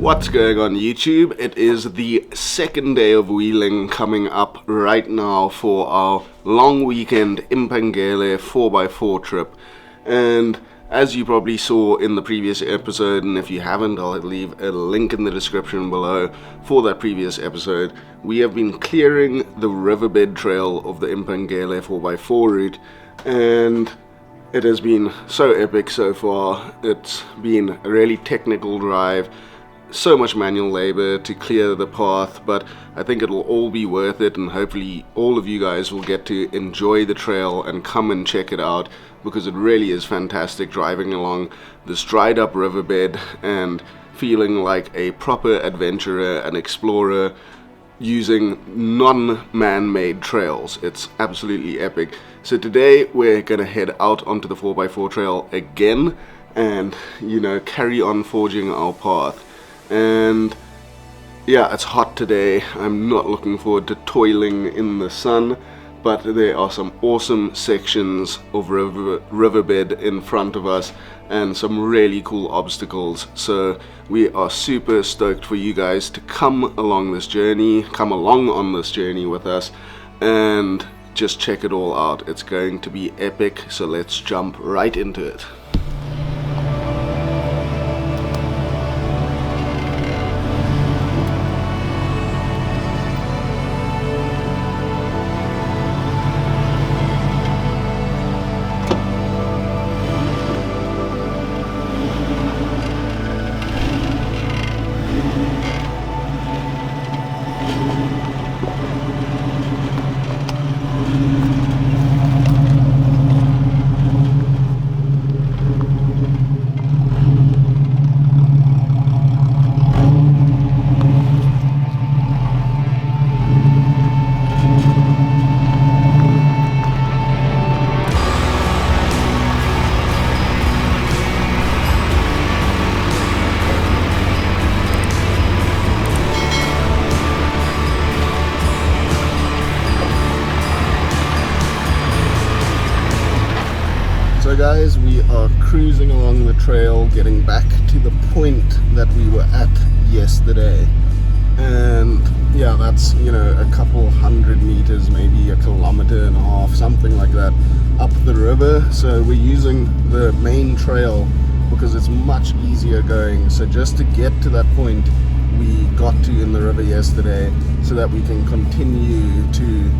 What's going on YouTube? It is the second day of wheeling coming up right now for our long weekend IMPANGELE 4x4 trip. And as you probably saw in the previous episode, and if you haven't, I'll leave a link in the description below for that previous episode, we have been clearing the riverbed trail of the IMPANGELE 4x4 route, and it has been so epic so far. It's been a really technical drive, so much manual labor to clear the path, but I think it'll all be worth it, and hopefully all of you guys will get to enjoy the trail and come and check it out, because it really is fantastic driving along this dried up riverbed and feeling like a proper adventurer and explorer using non-man-made trails. It's absolutely epic. So today we're gonna head out onto the 4x4 trail again and, you know, carry on forging our path. And yeah, it's hot today. I'm not looking forward to toiling in the sun, but there are some awesome sections of riverbed in front of us and some really cool obstacles. So we are super stoked for you guys to come along on this journey with us and just check it all out. It's going to be epic, so let's jump right into it. So guys, we are cruising along the trail, getting back to the point that we were at yesterday. And yeah, that's, you know, a couple hundred meters, maybe a kilometer and a half, something like that, up the river. So we're using the main trail because it's much easier going. So just to get to that point we got to in the river yesterday, so that we can continue to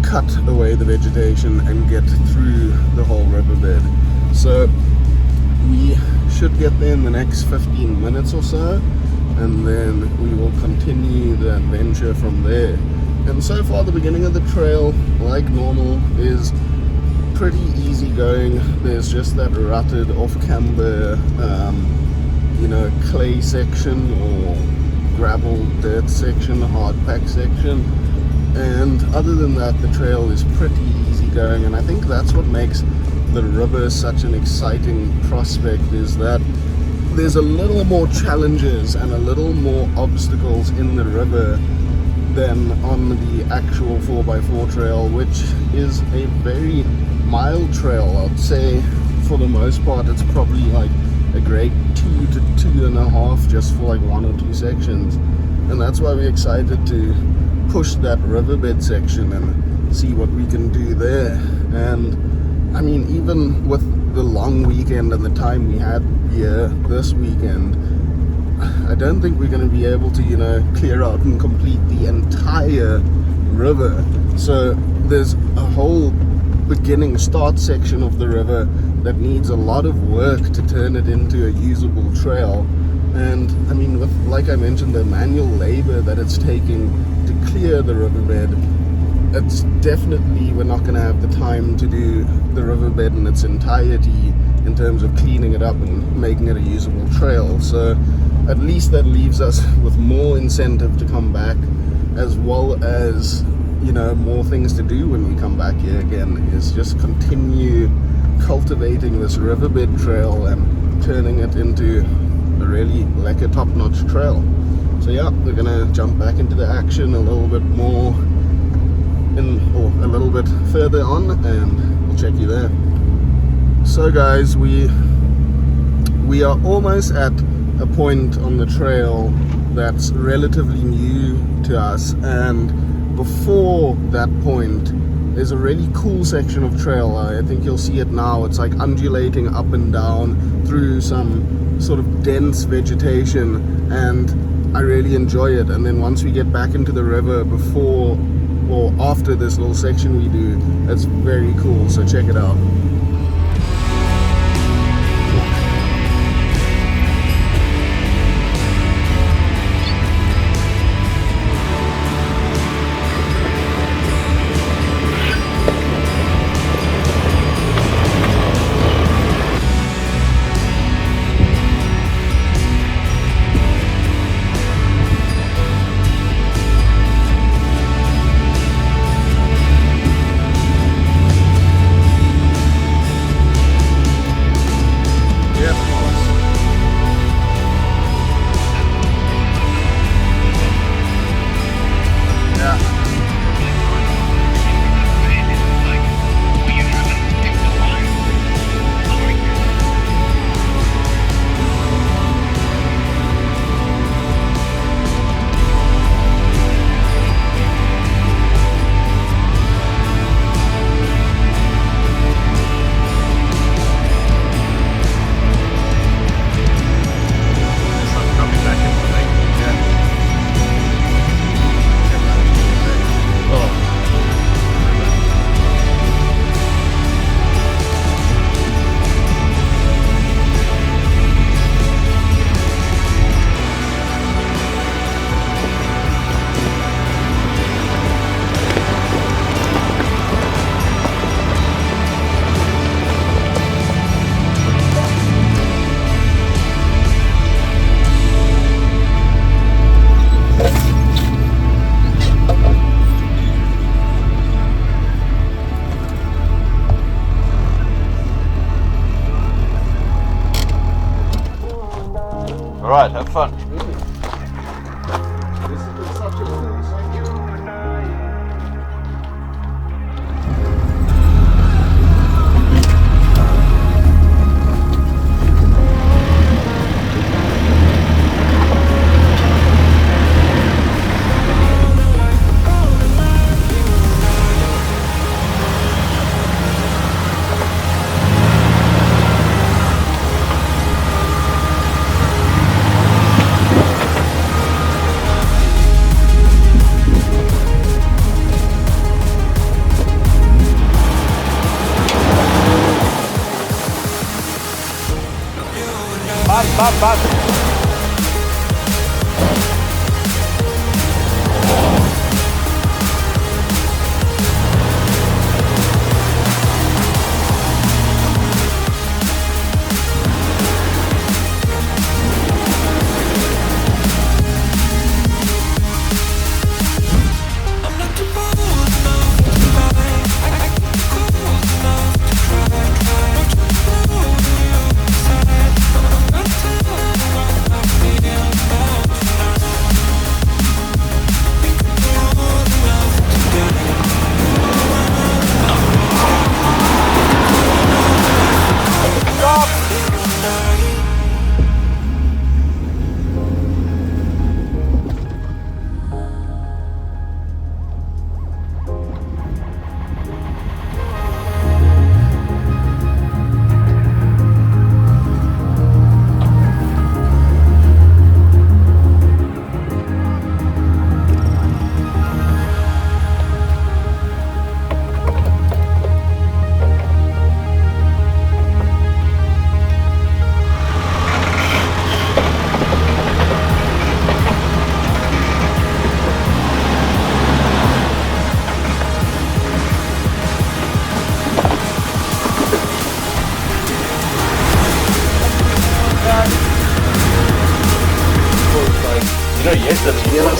cut away the vegetation and get through the whole riverbed. So we should get there in the next 15 minutes or so, and then we will continue the adventure from there. And so far the beginning of the trail, like normal, is pretty easy going. There's just that rutted off-camber you know, clay section or gravel dirt section, hard pack section. And other than that, the trail is pretty easy going, and I think that's what makes the river such an exciting prospect, is that there's a little more challenges and a little more obstacles in the river than on the actual 4x4 trail, which is a very mild trail. I'd say for the most part it's probably like a grade 2 to 2.5 just for like 1 or 2 sections, and that's why we're excited to push that riverbed section and see what we can do there. And I mean, even with the long weekend and the time we had here this weekend, I don't think we're going to be able to, you know, clear out and complete the entire river. So there's a whole beginning start section of the river that needs a lot of work to turn it into a usable trail. And I mean, with, like I mentioned, the manual labor that it's taking to clear the riverbed, it's definitely, we're not going to have the time to do the riverbed in its entirety in terms of cleaning it up and making it a usable trail. So at least that leaves us with more incentive to come back, as well as, you know, more things to do when we come back here again, is just continue cultivating this riverbed trail and turning it into a really lekker top-notch trail. So yeah, we're gonna jump back into the action a little bit more a little bit further on, and we'll check you there. So guys, we are almost at a point on the trail that's relatively new to us, and before that point there's a really cool section of trail. I think you'll see it now. It's like undulating up and down through some sort of dense vegetation, and I really enjoy it. And then once we get back into the river before or after this little section we do, it's very cool, so check it out. Alright, have fun. This has been such a cool section. Bye.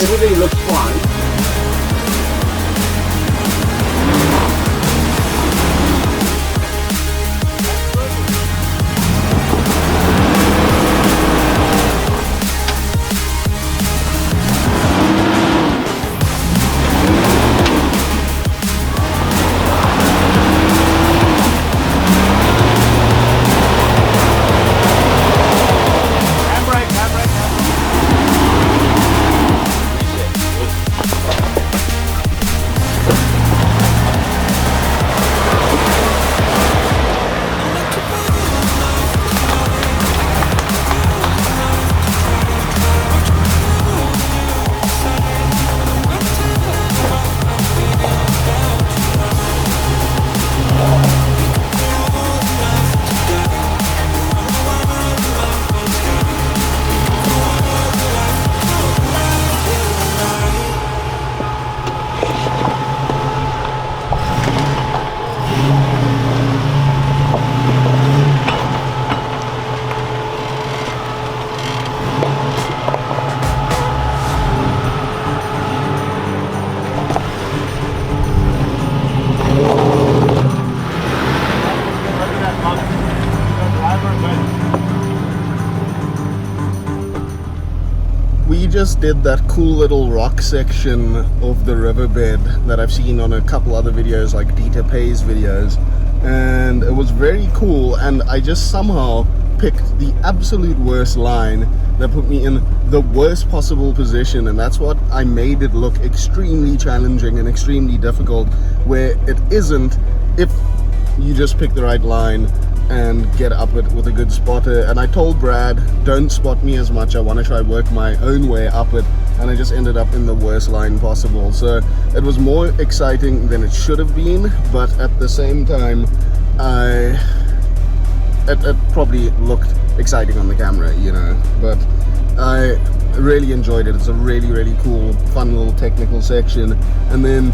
Everything looks fine. Handbrake. just did that cool little rock section of the riverbed that I've seen on a couple other videos, like Dieter Pay's videos, and it was very cool. And I just somehow picked the absolute worst line that put me in the worst possible position, and that's what I made it look extremely challenging and extremely difficult, where it isn't if you just pick the right line and get up it with a good spotter. And I told Brad, don't spot me as much, I want to try work my own way up it, and I just ended up in the worst line possible. So it was more exciting than it should have been, but at the same time it probably looked exciting on the camera, you know, but I really enjoyed it. It's a really cool, fun little technical section. And then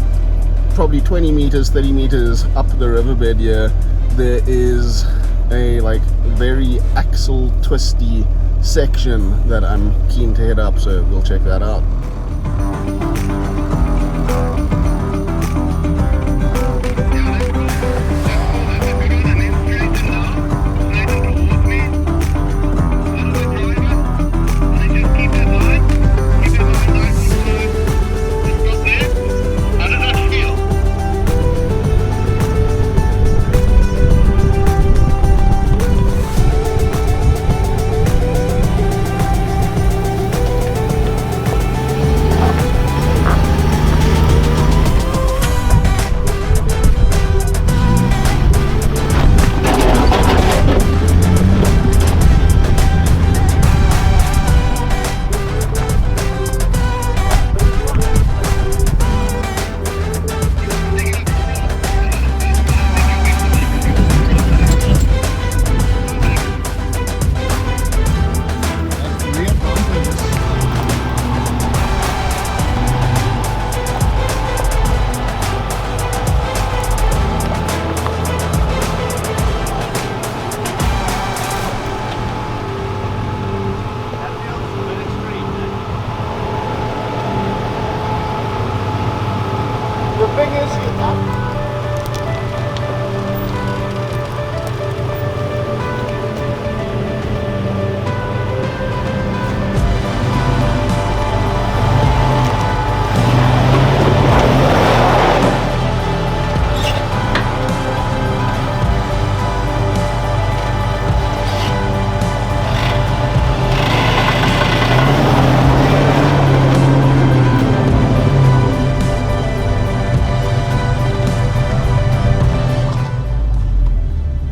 probably 20 meters, 30 meters up the riverbed here, there is a like very axle twisty section that I'm keen to hit up, so we'll check that out.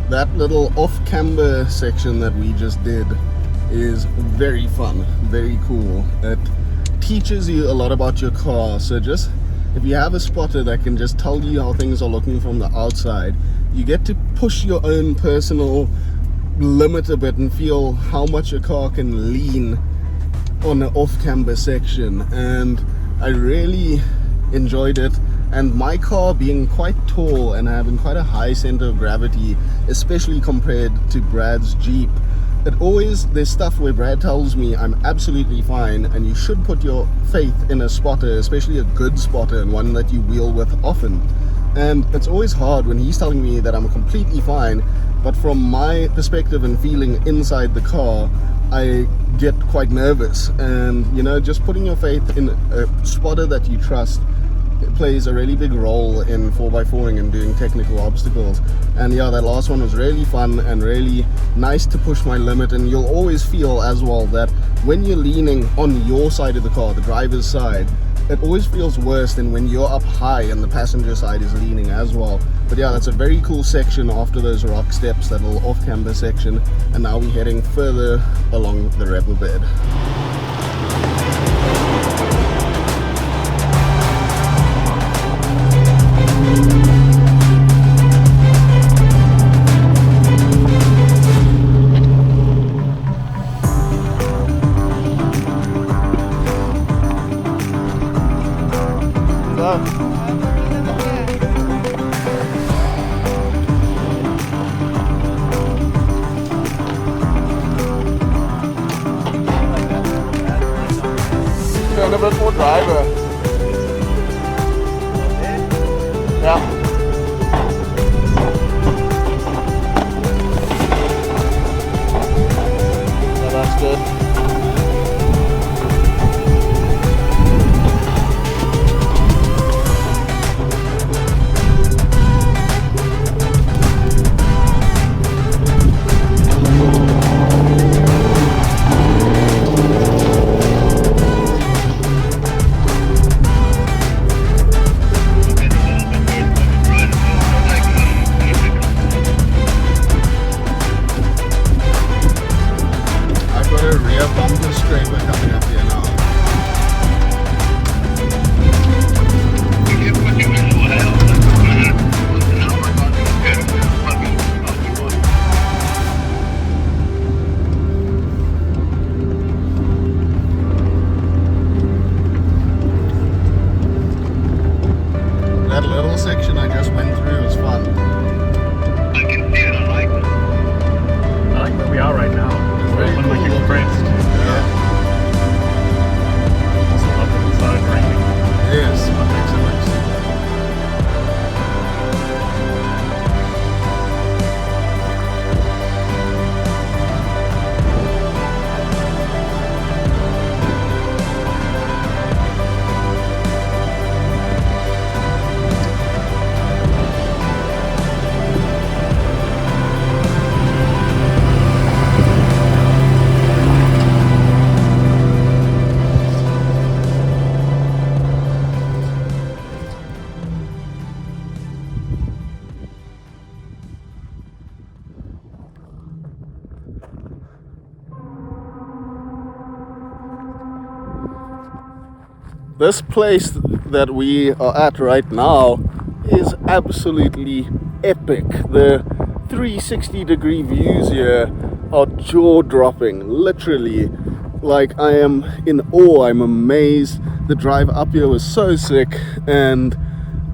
That little off-camber section that we just did is very fun, very cool. It teaches you a lot about your car. So just if you have a spotter that can just tell you how things are looking from the outside, you get to push your own personal limit a bit and feel how much a car can lean on an off-camber section. And I really enjoyed it. And my car being quite tall and having quite a high center of gravity, especially compared to Brad's Jeep, there's stuff where Brad tells me I'm absolutely fine, and you should put your faith in a spotter, especially a good spotter and one that you wheel with often. And it's always hard when he's telling me that I'm completely fine, but from my perspective and feeling inside the car, I get quite nervous. And you know, just putting your faith in a spotter that you trust, it plays a really big role in 4x4ing and doing technical obstacles. And yeah, that last one was really fun and really nice to push my limit. And you'll always feel as well that when you're leaning on your side of the car, the driver's side, it always feels worse than when you're up high and the passenger side is leaning as well. But yeah, that's a very cool section after those rock steps, that little off-camber section. And now we're heading further along the riverbed. A bit more driver. Yeah. Yeah, that's good. This place that we are at right now is absolutely epic. The 360-degree views here are jaw-dropping, literally. Like, I am in awe, I'm amazed. The drive up here was so sick, and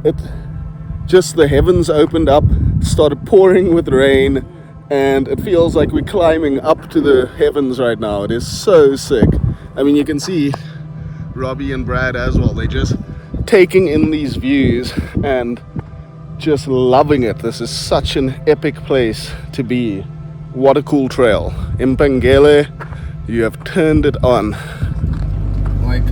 the heavens opened up, started pouring with rain, and it feels like we're climbing up to the heavens right now. It is so sick. I mean, you can see Robbie and Brad as well. They're just taking in these views and just loving it. This is such an epic place to be. What a cool trail. IMPANGELE, you have turned it on. Like,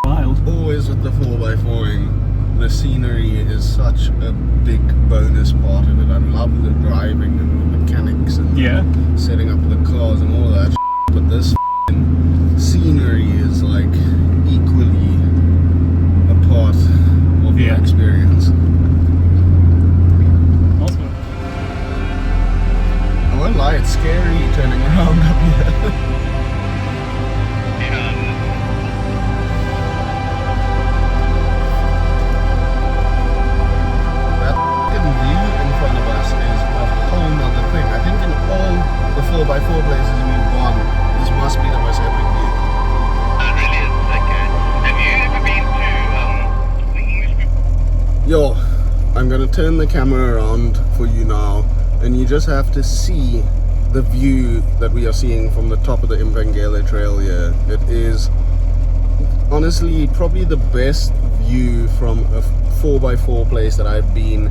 Wild. always with the 4x4ing, the scenery is such a big bonus part of it. I love the driving and the mechanics and setting up the cars and all that but this scenery is like equally a part of the experience. Awesome. I won't lie, it's scary turning around up here. The 4x4 places we've gone, this must be the most epic view. Really is. Okay. Have you ever been to the English people? Yo, I'm gonna turn the camera around for you now, and you just have to see the view that we are seeing from the top of the IMPANGELE trail here. It is honestly probably the best view from a 4x4 place that I've been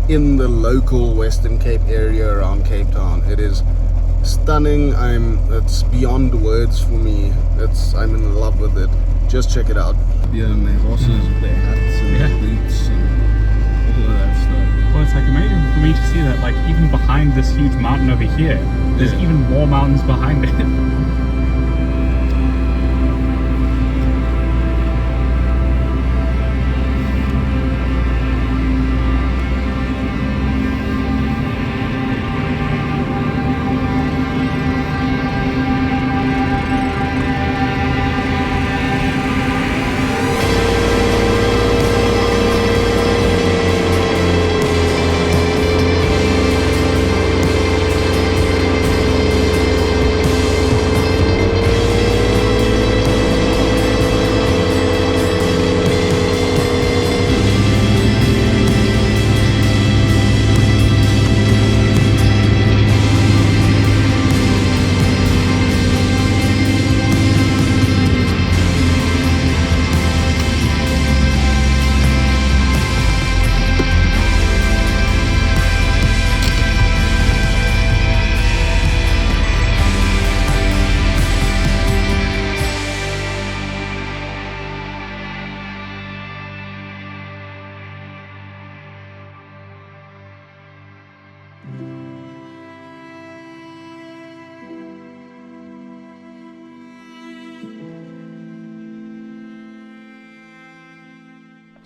in the local Western Cape area around Cape Town. It is stunning. It's beyond words for me. I'm in love with it. Just check it out. Yeah, and there's also their hats and their boots and all of that stuff. Well, it's like amazing for me to see that, like, even behind this huge mountain over here, there's even more mountains behind it.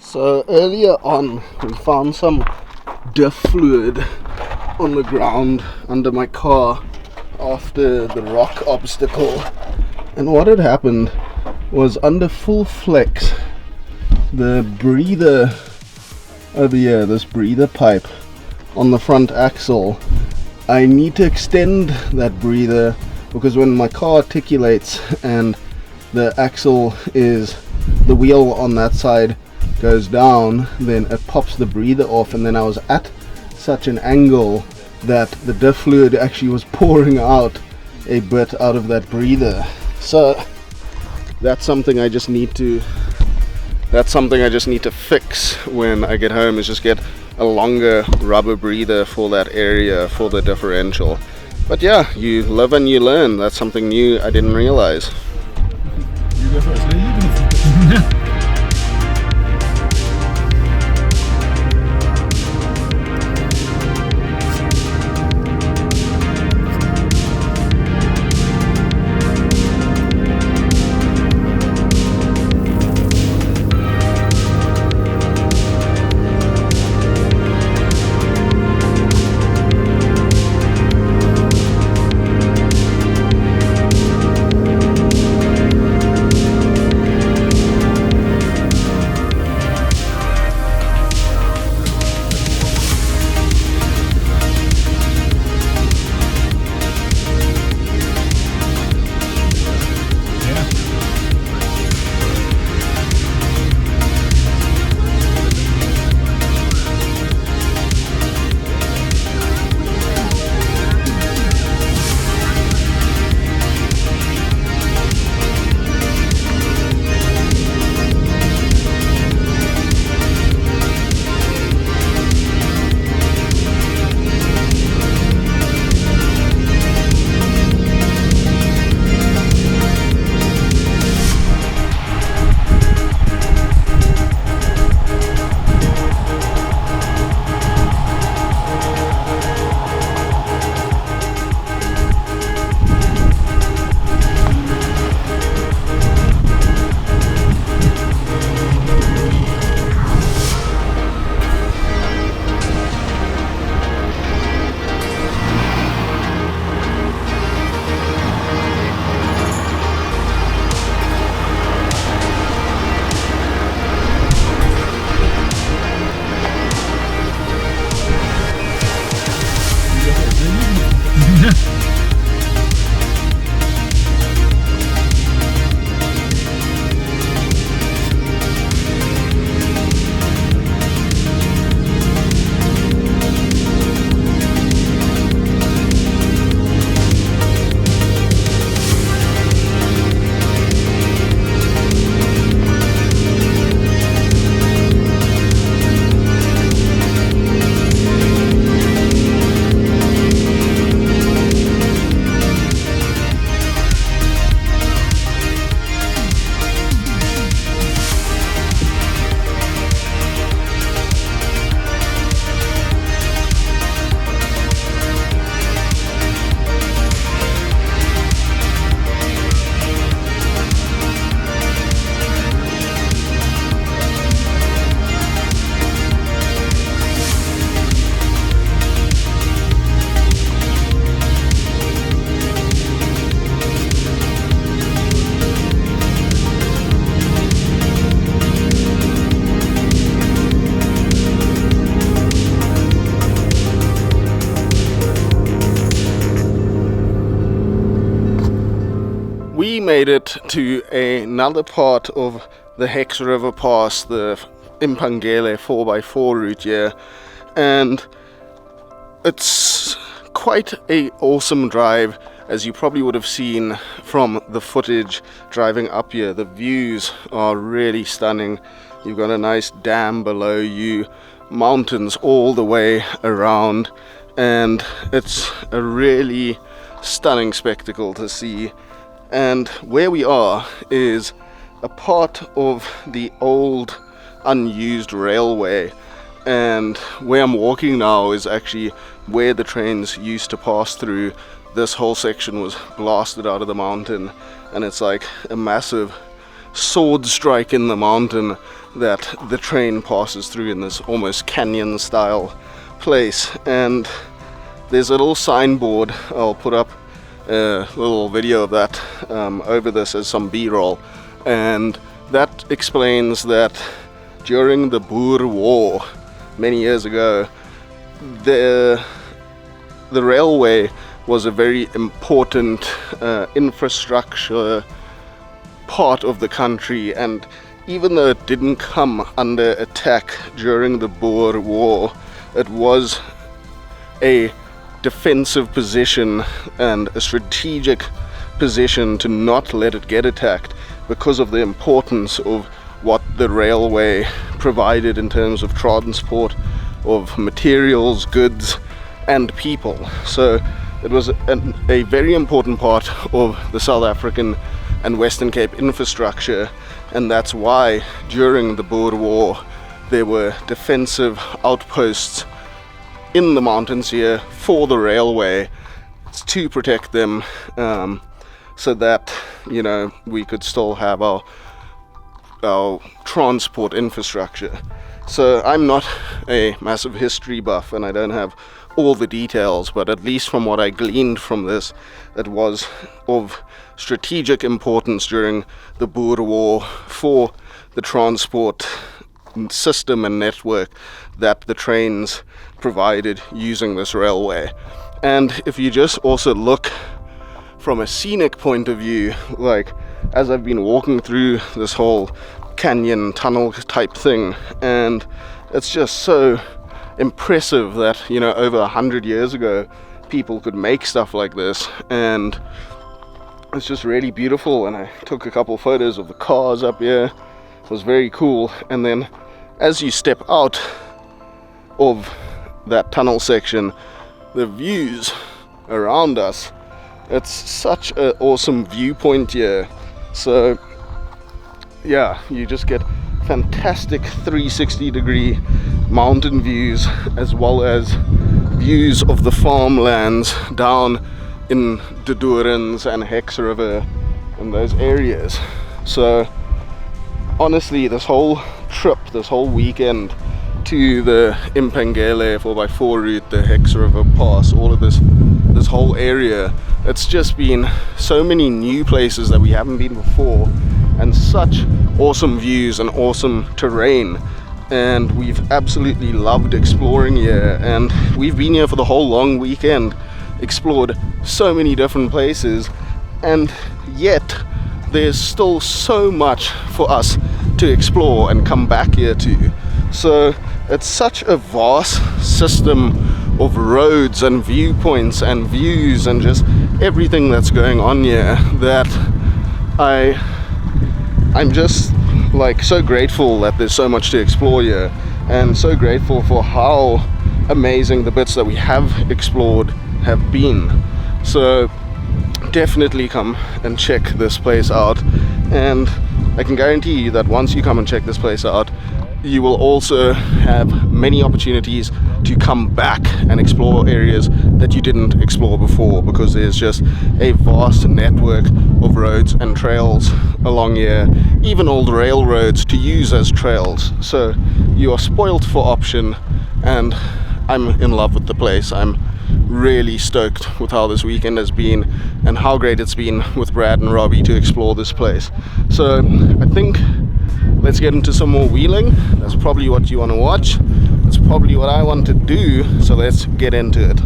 So earlier on, we found some diff fluid on the ground under my car after the rock obstacle, and what had happened was under full flex, the breather over here, this breather pipe on the front axle, I need to extend that breather because when my car articulates and the axle is, the wheel on that side goes down, then it pops the breather off, and then I was at such an angle that the diff fluid actually was pouring out a bit out of that breather. So that's something I just need to fix when I get home, is just get a longer rubber breather for that area for the differential. But yeah, you live and you learn. That's something new I didn't realize. You go first. we made it to another part of the Hex River Pass, the IMPANGELE 4x4 route here, and it's quite a awesome drive, as you probably would have seen from the footage driving up here. The views are really stunning. You've got a nice dam below you, mountains all the way around, and it's a really stunning spectacle to see. And where we are is a part of the old unused railway, and where I'm walking now is actually where the trains used to pass through. This whole section was blasted out of the mountain, and it's like a massive sword strike in the mountain that the train passes through in this almost canyon style place. And there's a little signboard. I'll put up a little video of that over this as some b-roll, and that explains that during the Boer War many years ago, the railway was a very important infrastructure part of the country, and even though it didn't come under attack during the Boer War, it was a defensive position and a strategic position to not let it get attacked, because of the importance of what the railway provided in terms of transport of materials, goods and people. So it was a very important part of the South African and Western Cape infrastructure, and that's why during the Boer War there were defensive outposts in the mountains here for the railway to protect them, so that, you know, we could still have our transport infrastructure. So I'm not a massive history buff and I don't have all the details, but at least from what I gleaned from this, it was of strategic importance during the Boer War for the transport system and network that the trains provided using this railway. And if you just also look from a scenic point of view, like as I've been walking through this whole canyon tunnel type thing, and it's just so impressive that, you know, over 100 years ago people could make stuff like this, and it's just really beautiful. And I took a couple photos of the cars up here. It was very cool. And then as you step out of that tunnel section, the views around us, it's such an awesome viewpoint here. So yeah, you just get fantastic 360-degree mountain views, as well as views of the farmlands down in the Doorns and Hex River and those areas. So honestly, this whole trip, this whole weekend to the IMPANGELE 4x4 route, the Hex River Pass, all of this whole area, it's just been so many new places that we haven't been before, and such awesome views and awesome terrain, and we've absolutely loved exploring here. And we've been here for the whole long weekend, explored so many different places, and yet there's still so much for us to explore and come back here to. So it's such a vast system of roads and viewpoints and views and just everything that's going on here that I'm just like so grateful that there's so much to explore here, and so grateful for how amazing the bits that we have explored have been. So definitely come and check this place out, and I can guarantee you that once you come and check this place out, you will also have many opportunities to come back and explore areas that you didn't explore before, because there's just a vast network of roads and trails along here, even old railroads to use as trails. So you are spoilt for option, and I'm in love with the place. I'm really stoked with how this weekend has been and how great it's been with Brad and Robbie to explore this place. So I think let's get into some more wheeling. That's probably what you want to watch. That's probably what I want to do. So let's get into it.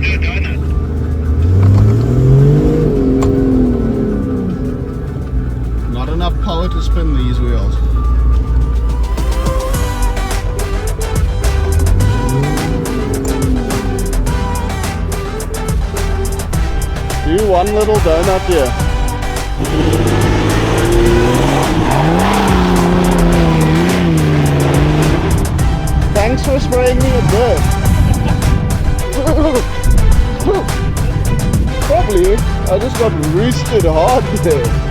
do a donut. Not enough power to spin these wheels. Do one little donut here. Thanks for spraying me with dirt. Probably, I just got roosted hard there.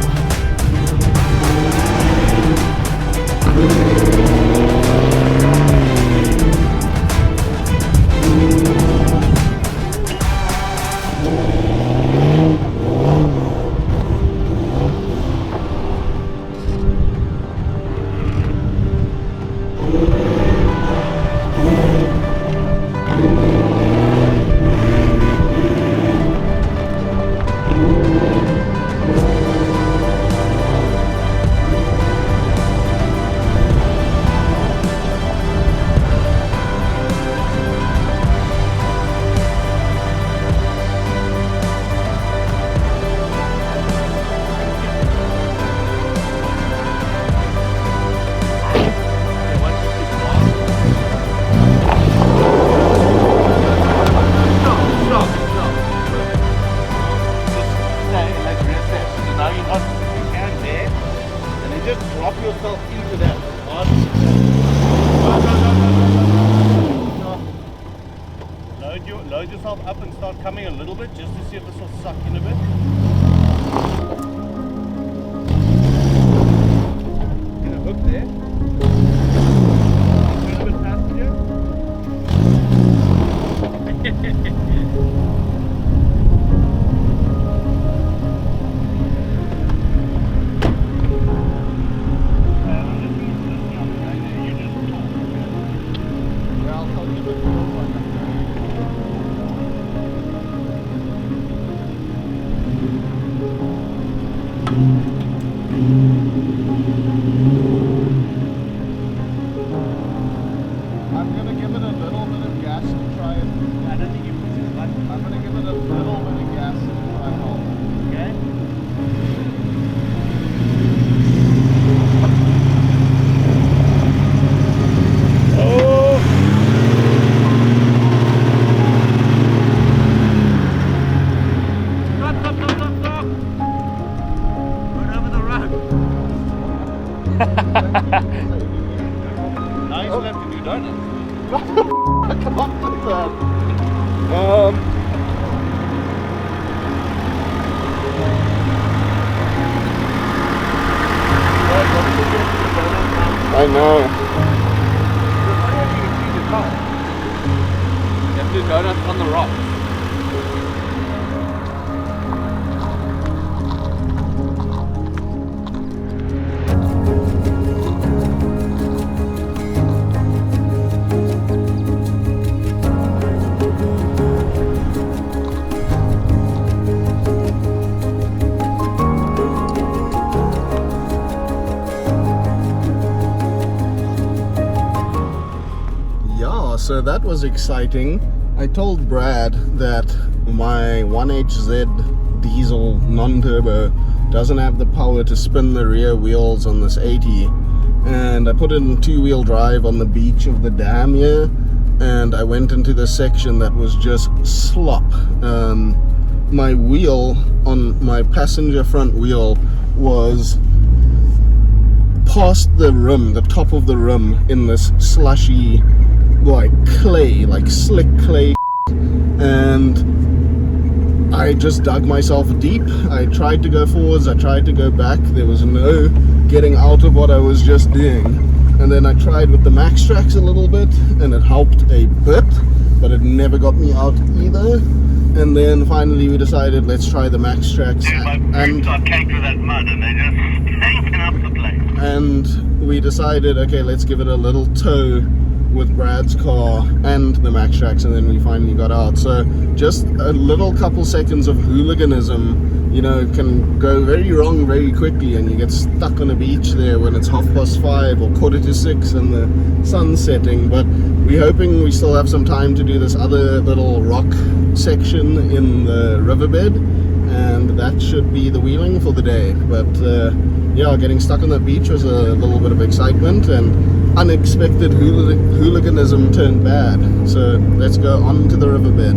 Load yourself up and start coming a little bit just to see if this will suck in a bit. Get a hook there. Turn a bit passenger. I'm gonna give it a little bit of gas to try it. I don't think you put it in the button. I'm gonna give it a little bit of gas to try it hold. Okay? Oh! Stop, stop, stop, stop, stop! Run over the road. Now you still have to do donuts. I can't do that. I know. You have to do donuts on the rocks. So that was exciting. I told Brad that my 1HZ diesel non-turbo doesn't have the power to spin the rear wheels on this 80, and I put it in two-wheel drive on the beach of the dam here, and I went into the section that was just slop. My wheel on my passenger front wheel was past the rim, the top of the rim, in this slushy like clay, like slick clay, and I just dug myself deep. I tried to go forwards, I tried to go back, there was no getting out of what I was just doing. And then I tried with the Max Tracks a little bit, and it helped a bit, but it never got me out either. And then finally we decided, let's try the Max Tracks. Dude, my boots are caked with that mud and they're just taking up the place. And we decided, okay, let's give it a little tow with Brad's car and the Max Tracks, and then we finally got out. So just a little couple seconds of hooliganism, you know, can go very wrong very quickly, and you get stuck on a beach there when it's 5:30 or 5:45 and the sun's setting. But we're hoping we still have some time to do this other little rock section in the riverbed, and that should be the wheeling for the day. But yeah, getting stuck on that beach was a little bit of excitement, and unexpected hooliganism turned bad. So let's go on to the riverbed.